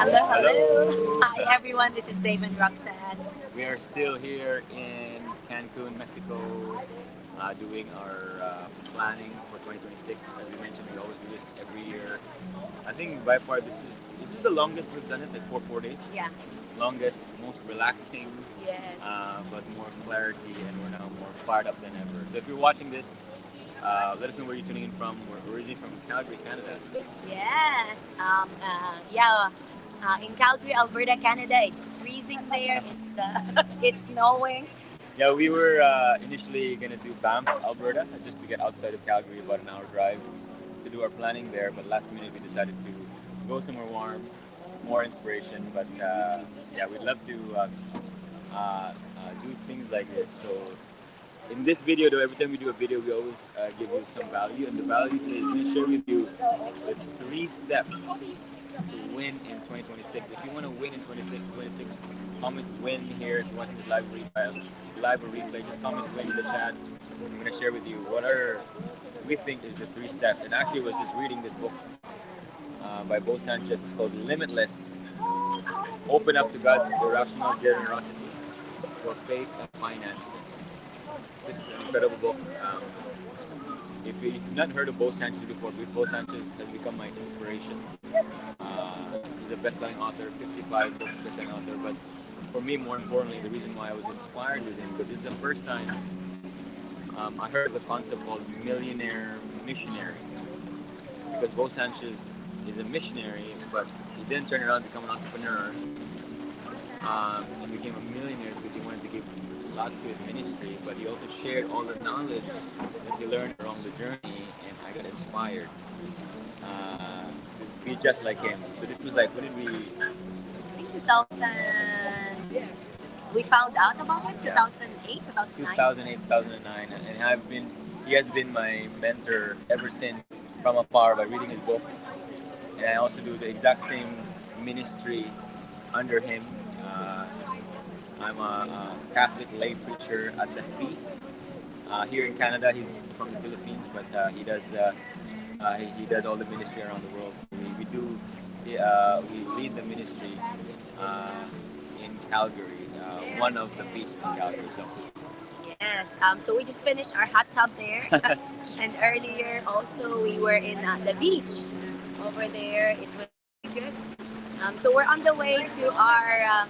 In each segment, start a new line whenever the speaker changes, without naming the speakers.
Hello, hello. Hi, everyone. This is Dave and Roxanne.
We are still here in Cancun, Mexico, doing our planning for 2026. As we mentioned, we always do this every year. I think by far this is the longest we've done it, like for 4 days.
Yeah.
Longest, most relaxing,
Yes.
but more clarity, and we're now more fired up than ever. So if you're watching this, let us know where you're tuning in from. We're originally from Calgary, Canada.
Yes. Yeah. In Calgary, Alberta, Canada, it's freezing there. It's it's snowing.
Yeah, we were initially gonna do Banff, Alberta, just to get outside of Calgary, about an hour drive to do our planning there. But last minute we decided to go somewhere warm, more inspiration. But yeah, we'd love to do things like this. So in this video, though, every time we do a video, we always give you some value, and the value today is going to share with you the 3 steps to win in 2026. If you want to win in 2026, comment win here. If you want this live or replay, just comment win in the chat. I'm going to share with you what are we think is the 3 steps. And actually, I was just reading this book by Bo Sanchez. It's called Limitless. Open up to God's irrational generosity for faith and finances. This is an incredible book. If you've not heard of Bo Sanchez before, Bo Sanchez has become my inspiration. He's a best-selling author, 55 books best-selling author. But for me, more importantly, the reason why I was inspired with him, because this is the first time I heard of the concept called millionaire missionary. Because Bo Sanchez is a missionary, but he then turned around to become an entrepreneur and became a millionaire because he wanted to give lots to his ministry, but he also shared all the knowledge that he learned along the journey, and I got inspired to be just like him. So this was like, what did we?
I think 2000. We found out about it 2008, 2009.
2008, 2009, and he has been my mentor ever since from afar by reading his books, and I also do the exact same ministry under him. I'm a Catholic lay preacher at the Feast here in Canada. He's from the Philippines, but he does all the ministry around the world. So we lead the ministry in Calgary, one of the Feasts in Calgary. So.
Yes. So we just finished our hot tub there, and earlier also we were in the beach over there. It was really good. So we're on the way to our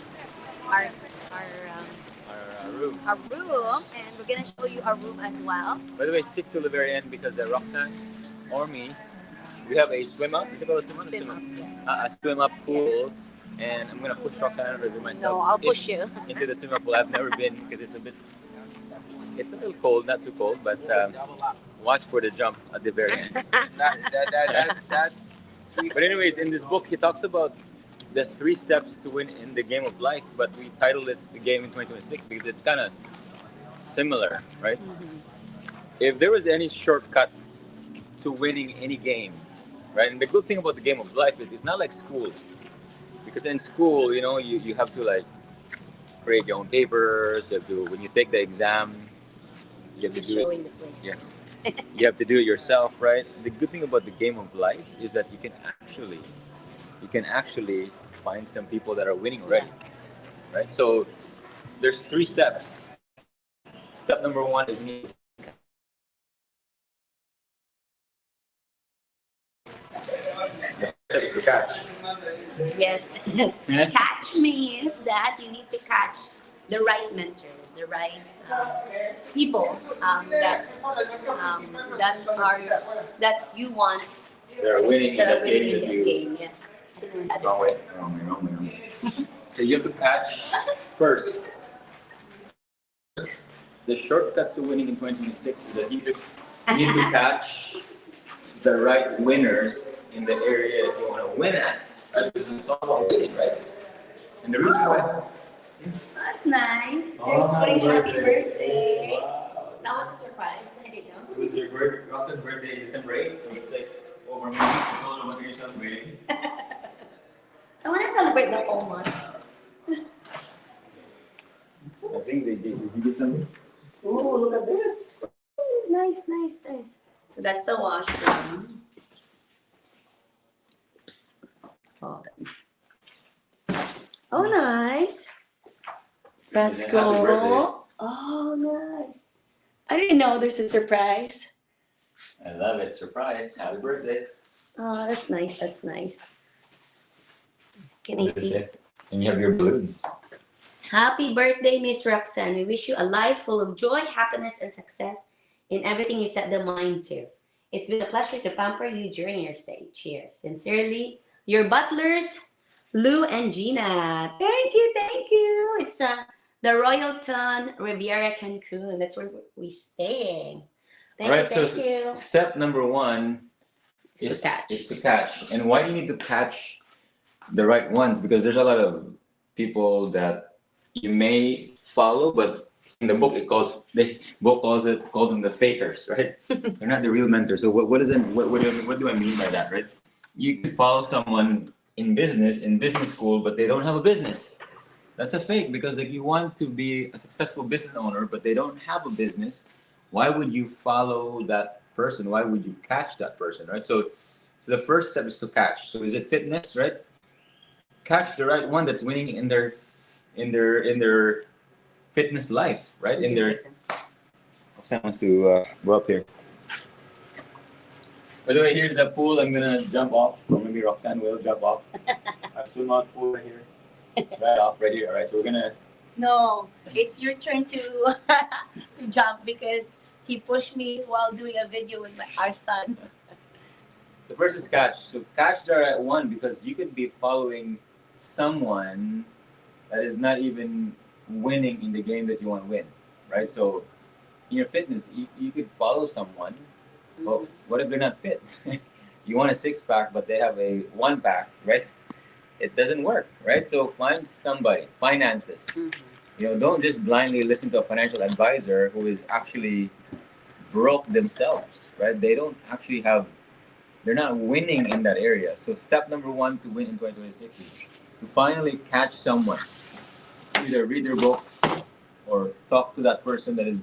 room.
Our room, and we're gonna show you our room as well.
By the way, stick till the very end because Roxanne or me, we have a swim up. Is it called a swim up? A swim up pool, and I'm gonna push Roxanne over myself.
No, I'll push you
into the swim up pool. I've never been because it's a little cold, not too cold, but watch for the jump at the very end. That's. But anyways, in this book, he talks about the 3 steps to win in the game of life, but we titled this the game in 2026 because it's kind of similar, right?
Mm-hmm.
If there was any shortcut to winning any game, right? And the good thing about the game of life is it's not like school, because in school, you have to like create your own papers. You have to, when you take the exam, you have to do it. Yeah. You have to do it yourself, right? The good thing about the game of life is that you can actually find some people that are winning already, right? So there's 3 steps. Step number 1 is need to catch.
Yes. Catch means that you need to catch the right mentors, the right people that you want.
They're winning in that game.
Yes.
Wrong way. So you have to catch first. The shortcut to winning in 2026 is that you need to catch the right winners in the area that you want to win at. Because it's all about winning, right? And the reason why.
That's nice. There's putting happy birthday. That was a surprise. I didn't know.
It was your Roxanne's birthday December 8th, so it's like over a month. I told her what you're celebrating.
I want to celebrate the whole month.
I think they did. Did you get something?
Oh, look at this. Ooh, nice. So that's the washroom. Oh. Oh, nice. Let's
And then happy birthday.
go. Oh, nice. I didn't know there's a surprise.
I love it. Surprise. Happy birthday.
Oh, that's nice. That's nice. Can
What
I
did it
see?
say? And you have your balloons.
Happy birthday, Miss Roxanne. We wish you a life full of joy, happiness, and success in everything you set the mind to. It's been a pleasure to pamper you during your stay. Cheers. Sincerely, your butlers, Lou and Gina. Thank you, thank you. It's the Royalton Riviera Cancun. That's where we're staying.
All
Thank
right.
you,
So
thank you.
step number one
To
is
catch.
is to catch. And why do you need to catch the right ones? Because there's a lot of people that you may follow, but in the book the book calls them the fakers, right? They're not the real mentors. So what do I mean by that, right? You could follow someone in business school, but they don't have a business. That's a fake because like you want to be a successful business owner, but they don't have a business. Why would you follow that person? Why would you catch that person, right? So the first step is to catch. So is it fitness, right? Catch the right one that's winning in their fitness life, right? In their Roxanne wants to go up here. By the way, here's the pool. I'm gonna jump off, or maybe Roxanne will jump off. I swim out pool right here, right off, right here. All right, so we're gonna.
No, it's your turn to to jump because he pushed me while doing a video with our son.
So first is catch. So catch the right one because you could be following someone that is not even winning in the game that you want to win, right? So in your fitness, you could follow someone. But what if they're not fit? You want a six pack, but they have a one pack, right? It doesn't work, right? So find somebody. Finances. Don't just blindly listen to a financial advisor who is actually broke themselves, right? They don't actually have. They're not winning in that area. So step number one to win in 2026 is to finally catch someone. Either read their books or talk to that person that is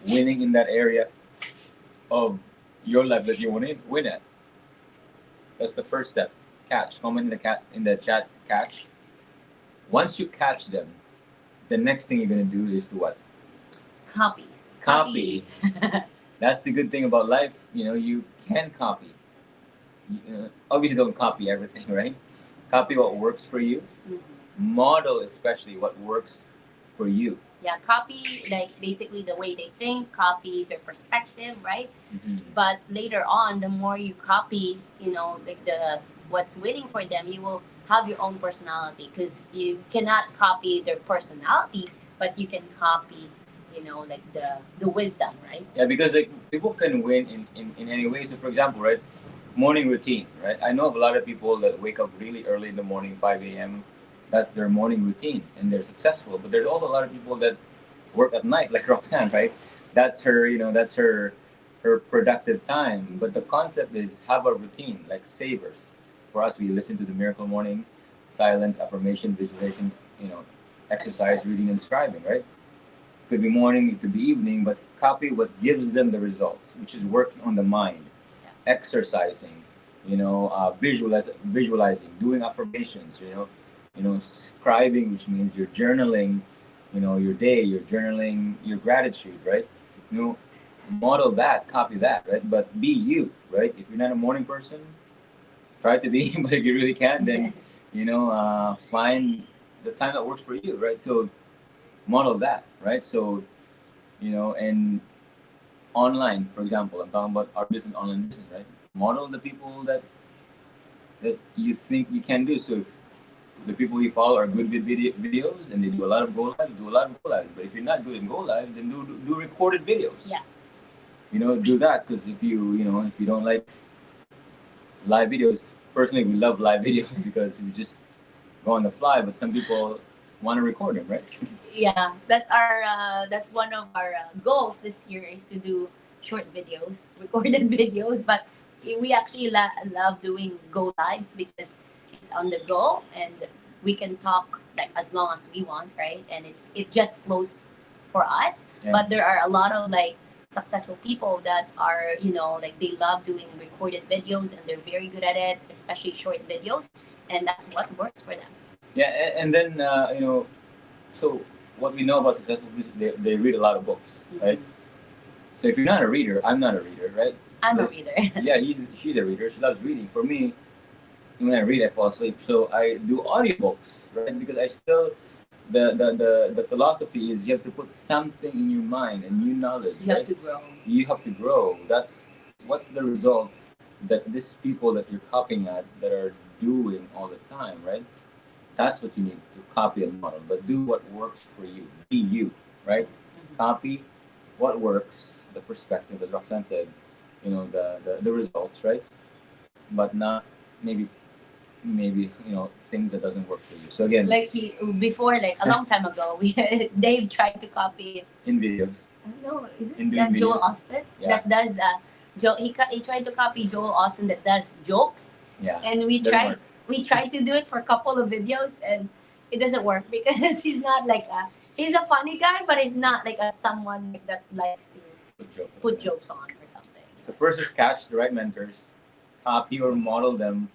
winning in that area of your life that you want to win at. That's the first step. Catch. Comment in the chat. Catch. Once you catch them, the next thing you're gonna do is to what?
Copy.
Copy. That's the good thing about life. You can copy. Obviously, don't copy everything, right? Copy what works for you. Model especially what works for you.
Yeah, copy like basically the way they think, copy their perspective, right?
Mm-hmm.
But later on, the more you copy, like the what's winning for them, you will have your own personality because you cannot copy their personality, but you can copy, like the wisdom, right?
Yeah, because like people can win in any way. So for example, right, morning routine, right? I know of a lot of people that wake up really early in the morning, 5 a.m. That's their morning routine, and they're successful. But there's also a lot of people that work at night, like Roxanne, right? That's her productive time. But the concept is have a routine, like savers. For us, we listen to the Miracle Morning, silence, affirmation, visualization, exercise, reading, and scribing, right? Could be morning, it could be evening, but copy what gives them the results, which is working on the mind, exercising, visualizing, doing affirmations, scribing, which means you're journaling, your day, you're journaling your gratitude, right? Model that, copy that, right? But be you, right? If you're not a morning person, try to be, but if you really can't, then, find the time that works for you, right? So model that, right? So, and online, for example, I'm talking about our business, online business, right? Model the people that you think you can do. So if the people you follow are good with videos and they do a lot of go lives, do a lot of go lives. But if you're not good in go lives, then do recorded videos.
Yeah.
Do that because if you don't like live videos, personally we love live videos because we just go on the fly. But some people want to record them, right?
Yeah, that's one of our goals this year is to do short videos, recorded videos. But we actually love doing go lives because it's on the go and we can talk like as long as we want, right? And it just flows for us.
Yeah.
But there are a lot of like successful people that are like they love doing recorded videos and they're very good at it, especially short videos, and that's what works for them.
Yeah, and then so what we know about successful people, they read a lot of books, right? So if you're not a reader, I'm not a reader, right?
I'm a reader.
Yeah, she's a reader. She loves reading. For me, when I read, I fall asleep. So I do audiobooks, right? Because I still the philosophy is you have to put something in your mind and new knowledge.
You
right?
have to grow.
You have to grow. That's what's the result that these people that you're copying at that are doing all the time, right? That's what you need to copy and model. But do what works for you. Be you, right? Copy what works, the perspective, as Roxanne said, the results, right? But not maybe things that doesn't work for you. So again,
Like he before, like a long time ago, we Dave tried to copy.
in videos,
No, is
in
it
doing
Joel
videos,
Austin
yeah,
that does he tried to copy Joel Austin that does jokes,
yeah,
and we
doesn't
tried
work.
we tried to do it for a couple of videos, and it doesn't work because he's a funny guy, but he's not like a someone like that likes to put jokes on or something.
So first is catch the right mentors, copy or model them.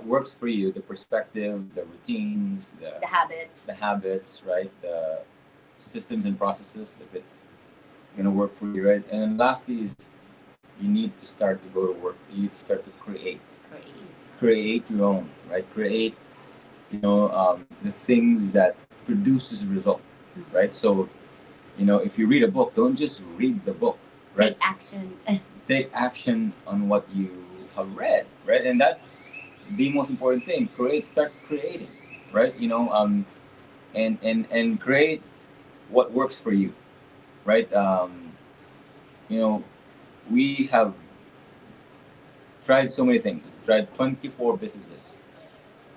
Works for you, the perspective, the routines, the habits, right? The systems and processes, if it's gonna work for you, right? And lastly is you need to start to go to work. You need to start to create your own, right? Create, the things that produces result, right? So, if you read a book, don't just read the book, right?
Take action.
Take action on what you have read, right? And that's the most important thing. Start creating, right? And create what works for you, right? You know, we have tried so many things, tried 24 businesses,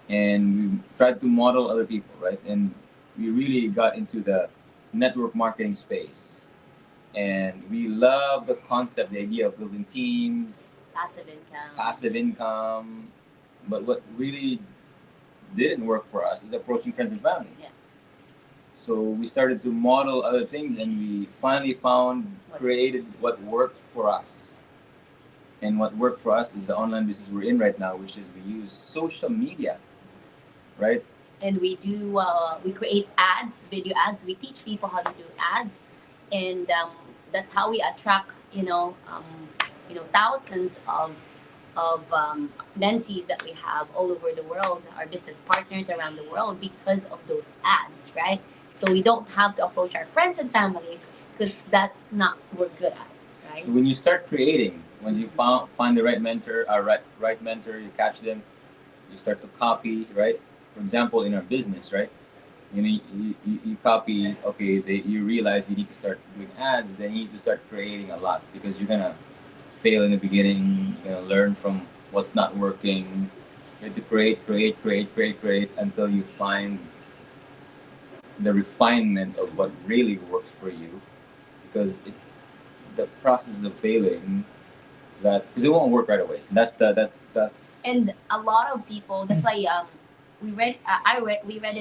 and we tried to model other people, right? And we really got into the network marketing space. And we love the concept, the idea of building teams, passive income. But what really didn't work for us is approaching friends and family.
Yeah.
So we started to model other things, and we finally created what worked for us. And what worked for us is the online business we're in right now, which is we use social media, right?
And we create ads, video ads. We teach people how to do ads, and that's how we attract thousands of mentees that we have all over the world, our business partners around the world, because of those ads, right? So we don't have to approach our friends and families because that's not what we're good at, right?
So when you start creating, when you find the right mentor, right mentor, you catch them, you start to copy, right? For example, in our business, right? You copy. Okay, you realize you need to start doing ads. Then you need to start creating a lot because you're gonna fail in the beginning. You're gonna learn from what's not working. You have to create until you find the refinement of what really works for you, because it's the process of failing because it won't work right away. That's
And a lot of people. That's why we read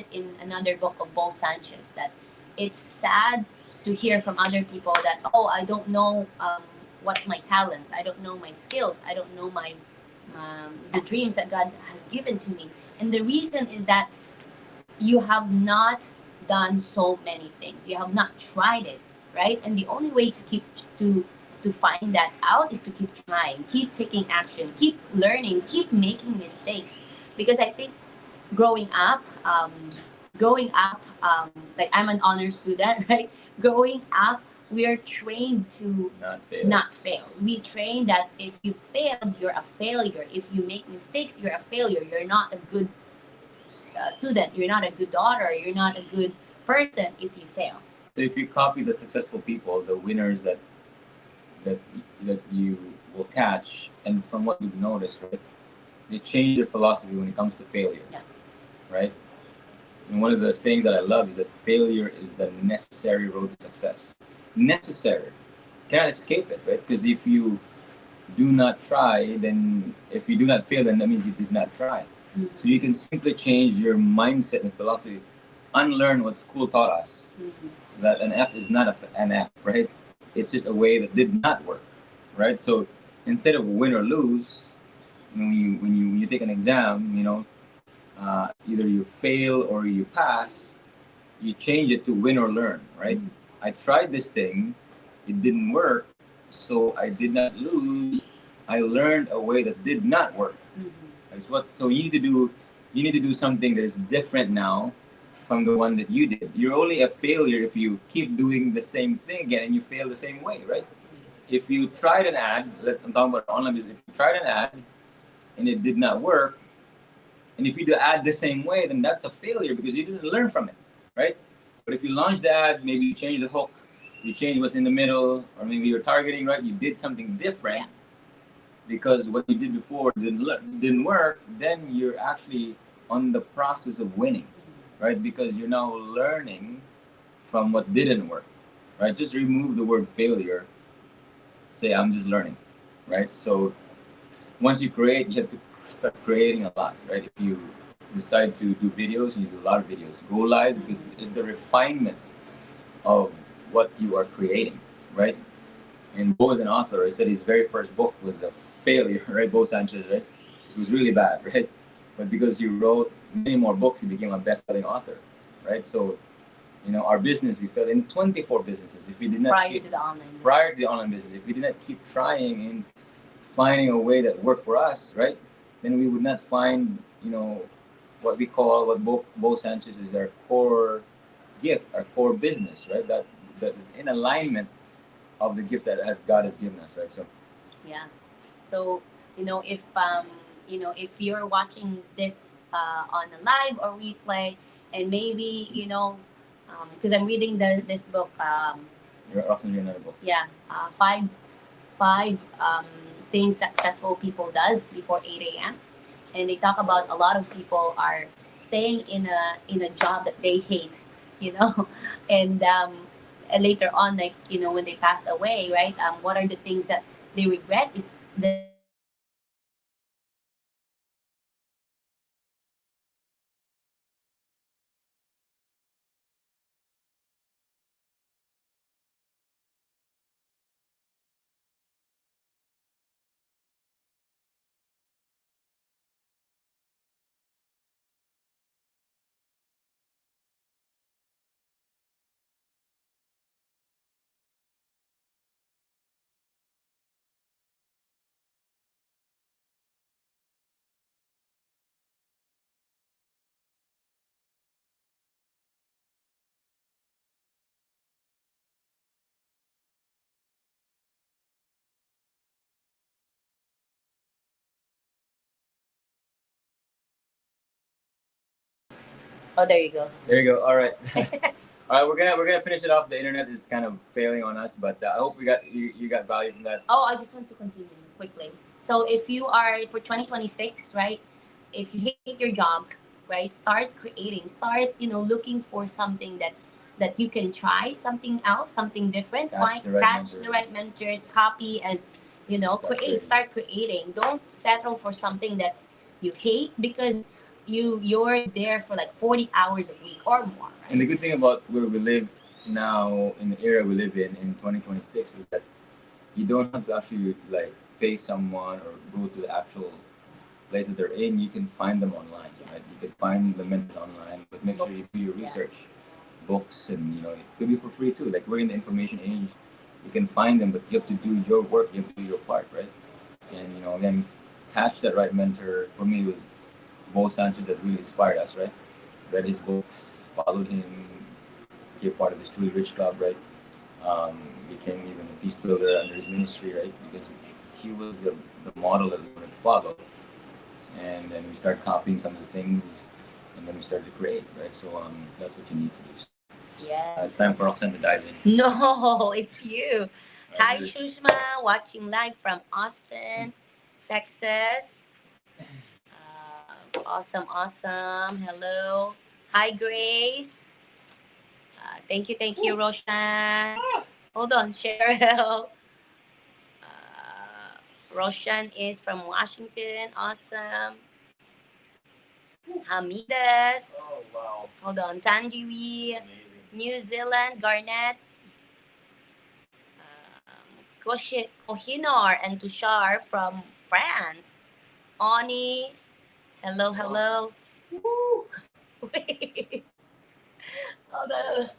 it in another book of Bo Sanchez that it's sad to hear from other people that I don't know what's my talents. I don't know my skills. I don't know my the dreams that God has given to me. And the reason is that you have not done so many things. You have not tried it, right? And the only way to keep to find that out is to keep trying, keep taking action, keep learning, keep making mistakes. Because I think growing up, like I'm an honor student, right? Growing up, we are trained to not fail. We train that if you failed, you're a failure. If you make mistakes, you're a failure. You're not a good student. You're not a good daughter. You're not a good person if you fail.
So if you copy the successful people, the winners that that you will catch, and from what you've noticed, right, they change their philosophy when it comes to failure.
Yeah.
Right? And one of the sayings that I love is that failure is the necessary road to success. Necessary. You cannot escape it, right? Because if you do not try, then if you do not fail, then that means you did not try.
Mm-hmm.
So you can simply change your mindset and philosophy, unlearn what school taught us, that an F is not an F, right? It's just a way that did not work, right? So instead of win or lose, when you take an exam, either you fail or you pass, you change it to win or learn, right? I tried this thing, it didn't work, so I did not lose. I learned a way that did not work. That's what. So you need to do something that is different now from the one that you did. You're only a failure if you keep doing the same thing again and you fail the same way, right? If you tried an ad, I'm talking about online business. If you tried an ad and it did not work, and if you do ad the same way, then that's a failure because you didn't learn from it, right? But if you launch the ad, maybe you change the hook, you change what's in the middle, or maybe you're targeting, right? You did something different. Yeah. Because what you did before didn't work, then you're actually on the process of winning, right? Because you're now learning from what didn't work, right? Just remove the word failure. Say I'm just learning, right? So once you create, you have to start creating a lot, right? If you decide to do videos, and you do a lot of videos, go live because it's the refinement of what you are creating, right? And Bo is an author. He said his very first book was a failure, right? Bo Sanchez, right? It was really bad, right? But because he wrote many more books, he became a best-selling author, right? So, our business, we fell in 24 businesses. If we did not prior to the online business, if we did not keep trying and finding a way that worked for us, right? Then we would not find, what we call what Bo Sanchez is our core gift, our core business, right? That is in alignment of the gift that God has given us, right? So yeah. So if you're watching this on a live or replay, and maybe because I'm reading this book. You're also reading another book. Yeah, five things successful people does before 8 a.m. And they talk about a lot of people are staying in a job that they hate, and later on, like when they pass away, right? What are the things that they regret is the things that they did not do before, Oh, there you go. There you go. All right. All right, we're gonna finish it off. The internet is kind of failing on us, but I hope you got value from that. Oh, I just want to continue quickly. So if you are for 2026, right? If you hate your job, right? Start creating. Start looking for something that you can try something else, something different. Catch the right mentors, copy, and create. Start creating. Don't settle for something that's you hate because you're there for like 40 hours a week or more, right? And the good thing about where we live now, in the era we live in 2026, is that you don't have to actually like pay someone or go to the actual place that they're in. You can find them online, right? You can find the mentors online, but make sure you do your research. Books, and it could be for free too. Like, we're in the information age, you can find them, but you have to do your work. You have to do your part, right? And again, catch that right mentor. For me, it was Bo Sanchez that really inspired us, right? Read his books, followed him, became part of his Truly Rich Club, right? Became even a peace builder under his ministry, right? Because he was the model that we wanted to follow. And then we started copying some of the things, and then we started to create, right? So that's what you need to do. Yes. It's time for Roxanne to dive in. No, it's you. Hi, Shushma, watching live from Austin, Texas. Awesome, awesome. Hello. Hi, Grace. Thank you, Roshan. Hold on, Cheryl. Roshan is from Washington. Awesome. Hamidas. Oh, wow. Hold on, Tanjiri. New Zealand, Garnet. Kohinor and Tushar from France. Oni. Hello, hello. Woo!
Wait. Hold on.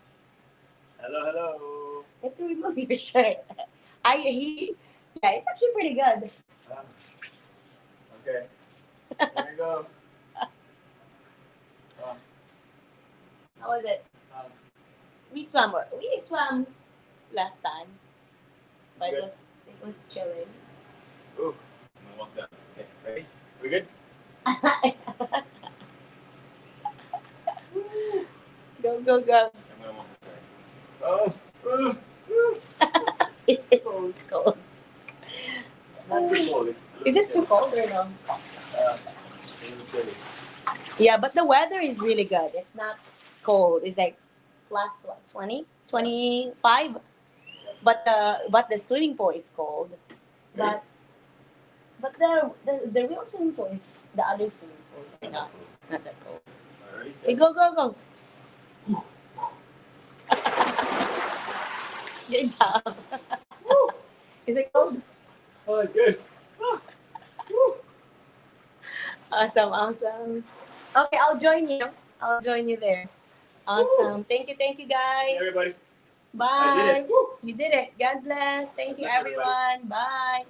Hello, hello.
You have to remove your shirt. Yeah, it's actually pretty good.
Ah, okay. There you go. Ah,
How was it?
ah,
We swam last time, but
good.
it was chilling.
Oof. I'm almost done. Okay, ready? We good?
Go, go, go.
I'm gonna walk this way. Oh,
It is
cold.
cold.
Not too cold.
Is it too cold or no?
A little chilly.
Yeah, but the weather is really good. It's not cold. It's like plus what, 20, 25. But the swimming pool is cold. But but the real swimming pool is the other swimming pools are not that cold.
Already
Okay,
set.
go, go, go. Good job. Is it cold?
Oh, it's good. Ah, woo.
Awesome, awesome. Okay, I'll join you. I'll join you there. Awesome. Thank you
Hey,
guys.
everybody. I did
Bye.
it. Woo.
You did it. God bless. Thank
God
you
bless everybody.
everyone. Bye.